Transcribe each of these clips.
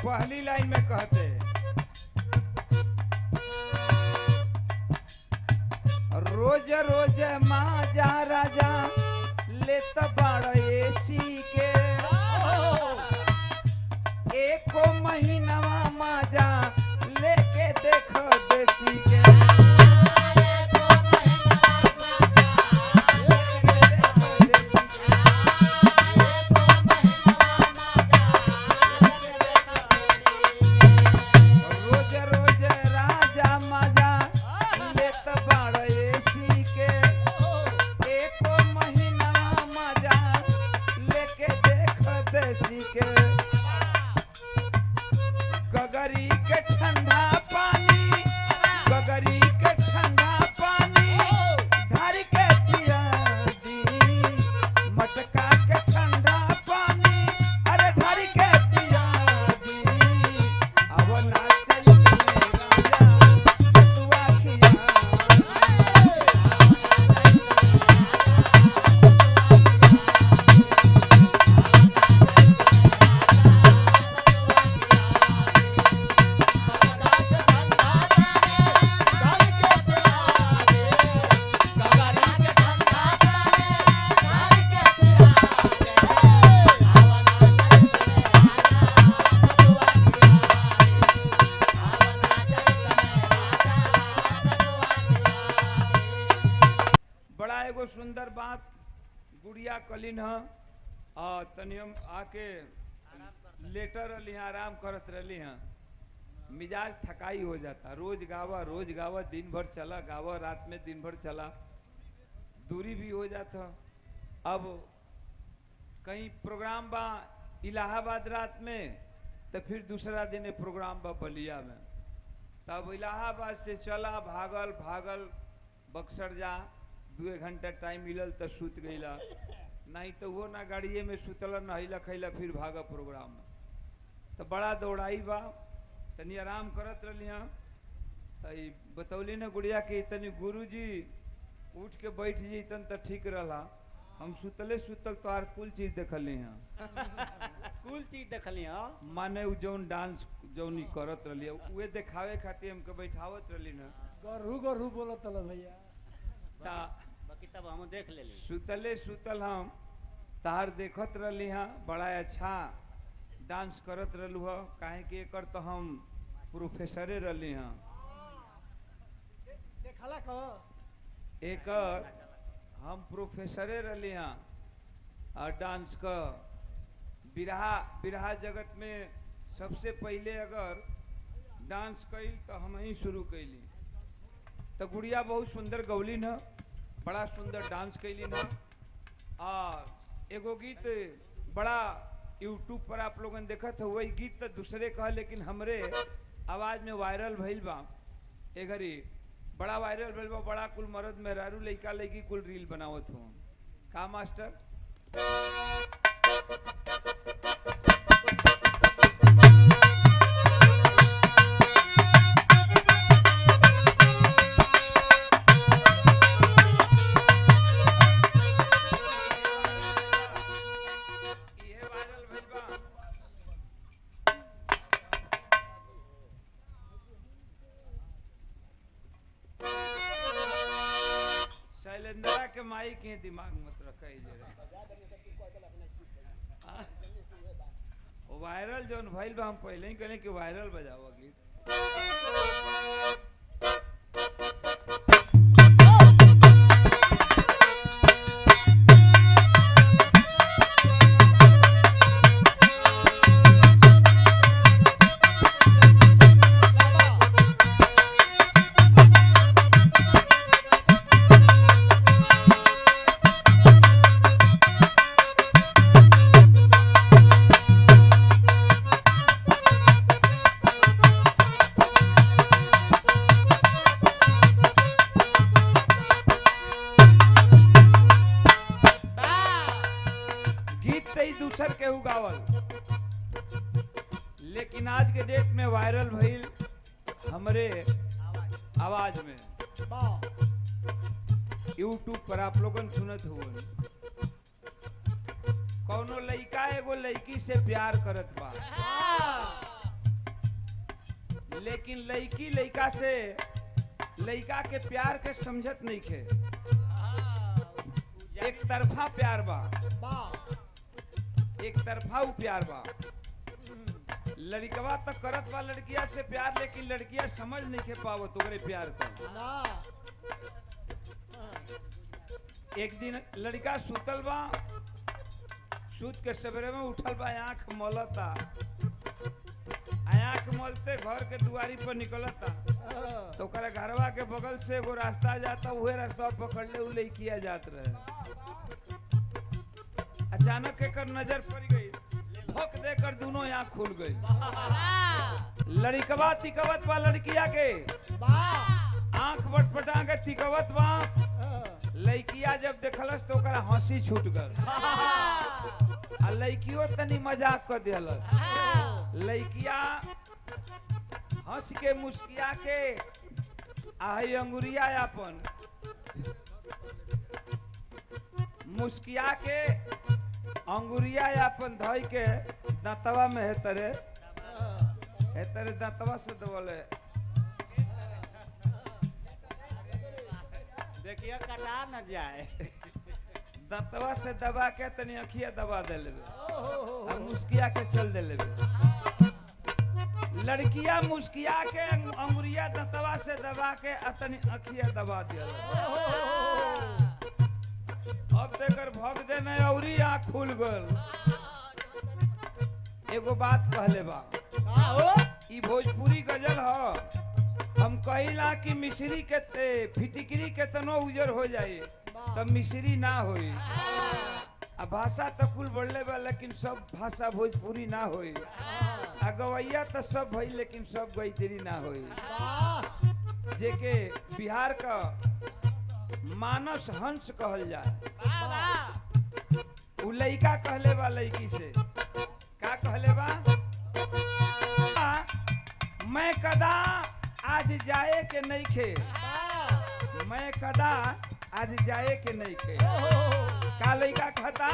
पहली लाइन में कहते रोज रोज माजा राजा लेत बाड़ एसी के एको महीनावा माजा लेके देख देसी के रोज रोज राजा माजा लेत बाड़ एसी के एको महीनावा माजा लेके देख देसी के गगरी के ठंडा पानी गगरी के ठंडा पानी धर के पिया दी मटका के ठंडा पानी अरे धर के पिया दी अब ना चली राजा तुआ खिया बड़ा एगो सुंदर बात गुड़िया कलिन ह और तनी हम आके लेटर रही आराम करत रही हैं मिजाज थकाई हो जाता रोज गावा दिन भर चला गावा रात में दिन भर चला दूरी भी हो जाता। अब कहीं प्रोग्राम बा इलाहाबाद रात में तो फिर दूसरा दिन प्रोग्राम बा बलिया में तब इलाहाबाद से चला भागल भागल बक्सर जा 2 घंटा टाइम मिलल तो सुत गईला नहीं तो वो ना गाड़िए में सुतल नहिला खैला फिर भागा प्रोग्राम में तो बड़ा दौड़ाई बा तनी आराम करत रही बतौली ना गुड़िया कि तनी गुरुजी उठ के बैठ जैतन तो ठीक रहा हम सुतले सुतल तो आर कुल चीज देखली हैं कुल चीज देखली हाँ माने उ जौन डांस जौनी करत रही उहे देखावे खातिर हमके बैठावत रही ना गरहू गरहू बोलत ल भैया ता बाकी तब हम देख लेली सुतले सुतल हम तार देखत रही हाँ बड़ा अच्छा डांस करत रहलू ह काहे कि एकर तो हम प्रोफेसरे रही हाँ देखला क एकर हम प्रोफेसरे रही हाँ और डांस का बिरहा जगत में सबसे पहले अगर डांस कैल तो हम ही शुरू कैली तो गुड़िया बहुत सुंदर गौली न बड़ा सुंदर डांस कैली न और एगो गीत बड़ा यूट्यूब पर आप लोगन देखत हो वही गीत तो दूसरे कह लेकिन हमरे आवाज में वायरल भइल बा ए घड़ी बड़ा वायरल भइल बा बड़ा कुल मर्द मेहरारू लइका लइकी कुल रील बनावत हो का मास्टर शैलेंद्रा के माई के दिमाग मत रखे वायरल जौन भइल बा हम पहले ही कहले कि वायरल बजाओ गीत दूसर के उगावल लेकिन आज के डेट में वायरल भइल हमरे आवाज में यूट्यूब पर आप लोगन सुनत हो कौनो लइका एगो लइकी से प्यार करत बा लेकिन लड़की लड़का से लड़का के प्यार के समझत नहीं खे। एक तरफा प्यार बा, एक तरफा उ प्यार बा। लड़कवा तो करत बा लड़किया से प्यार, लेकिन लड़किया समझ नहीं के पावत ओकरे प्यार को। एक दिन लड़का सुतल बा, सूत के सवेरे में उठल बा, आँख मलता, आँख मलते घर के दुआरी पर निकलता तो ओकरा घरवा के बगल से एगो रास्ता जाता, उहे रास्ता पकड़ ले उ लइकिया जात रहे। अचानक एकर नजर पड़ गई, भोंक देकर दोनों आँख खुल गई। लड़कवा तिकवत बा लड़किया के, आँख बटपटा के तिकवत बा। लड़किया जब देखलस तो ओकरा हंसी छूट गल, आ लड़कियों तनी मजाक कर दिलस। लड़किया हंस के मुस्किया के आई अंगुरिया अपन मुस्किया के अंगुरिया अपन धोई के दांतवा में हेतरे दांतवा से दबले। देखिए कटा न जाए। दांतवा से दबा के तनी अखिया दबा दे लेबे, अब मुस्किया के चल दे लेबे। लड़किया मुस्किया के अंगुरिया दांतवा से दबा के तनी अखिया दबा दिया। अब देकर भग दे नहीं औरी आँख खुल गल। एगो बात कहले बा, ई भोजपुरी गजल ह। हम कहिला कि मिश्री के फिटिकरी के तनो उजर हो जाए तब मिश्री ना होई। आ भाषा तो कुल बढ़ले बा, लेकिन सब भाषा भोजपुरी ना होई। आ गवैया तो सब भई, लेकिन सब गईतरी ना होई। जेके बिहार का मानस हंस कहल जाए। उ लइका कहले बा लड़की से, का कहले बा, मैं कदा आज जाए के नहीं खे, मैं कदा आज जाए के नहीं खे। का लइका कहता,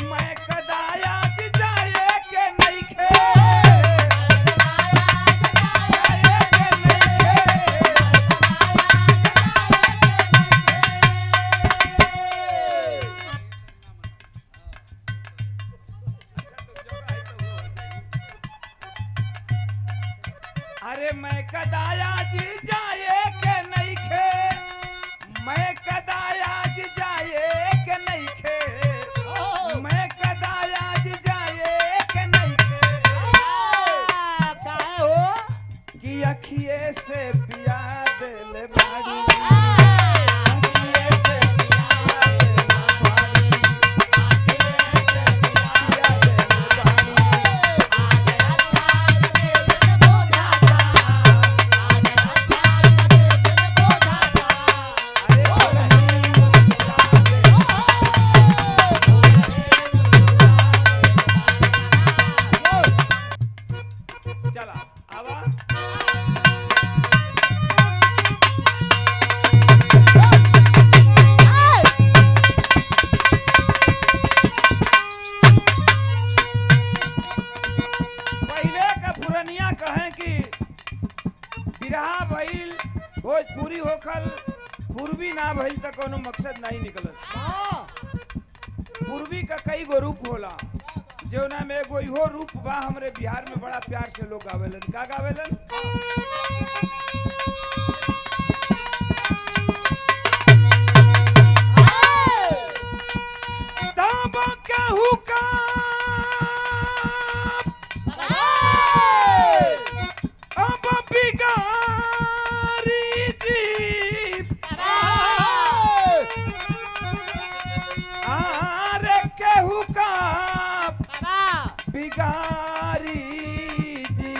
मैं कदा आज जाए के नहीं खे, अरे मैं कदा आज जाए के नहीं खे, मैं कदा आज जाए के नहीं खे, मैं कदा आज जाए के नहीं खे। काहे हो कि अखिए से पिया दिल बाड़ी, अखिए से पिया दिल बाड़ी, अखिए से पिया दिल बाड़ी। चला आवा पहले का पुरनिया कहें कि बिरहा भइल भोजपुरी होखल, पूर्वी ना भइल त कोनो मकसद नहीं निकलत। पूर्वी का कई गो रूप होला, जौना में एगो इहो रूप बा हमरे बिहार में बड़ा प्यार से लोग गावेलन। का गावेलन, दाबा कहू का अब बिगारी जी, आरे कहू का बिगारी जी,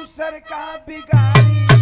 दूसर का बिगाड़ी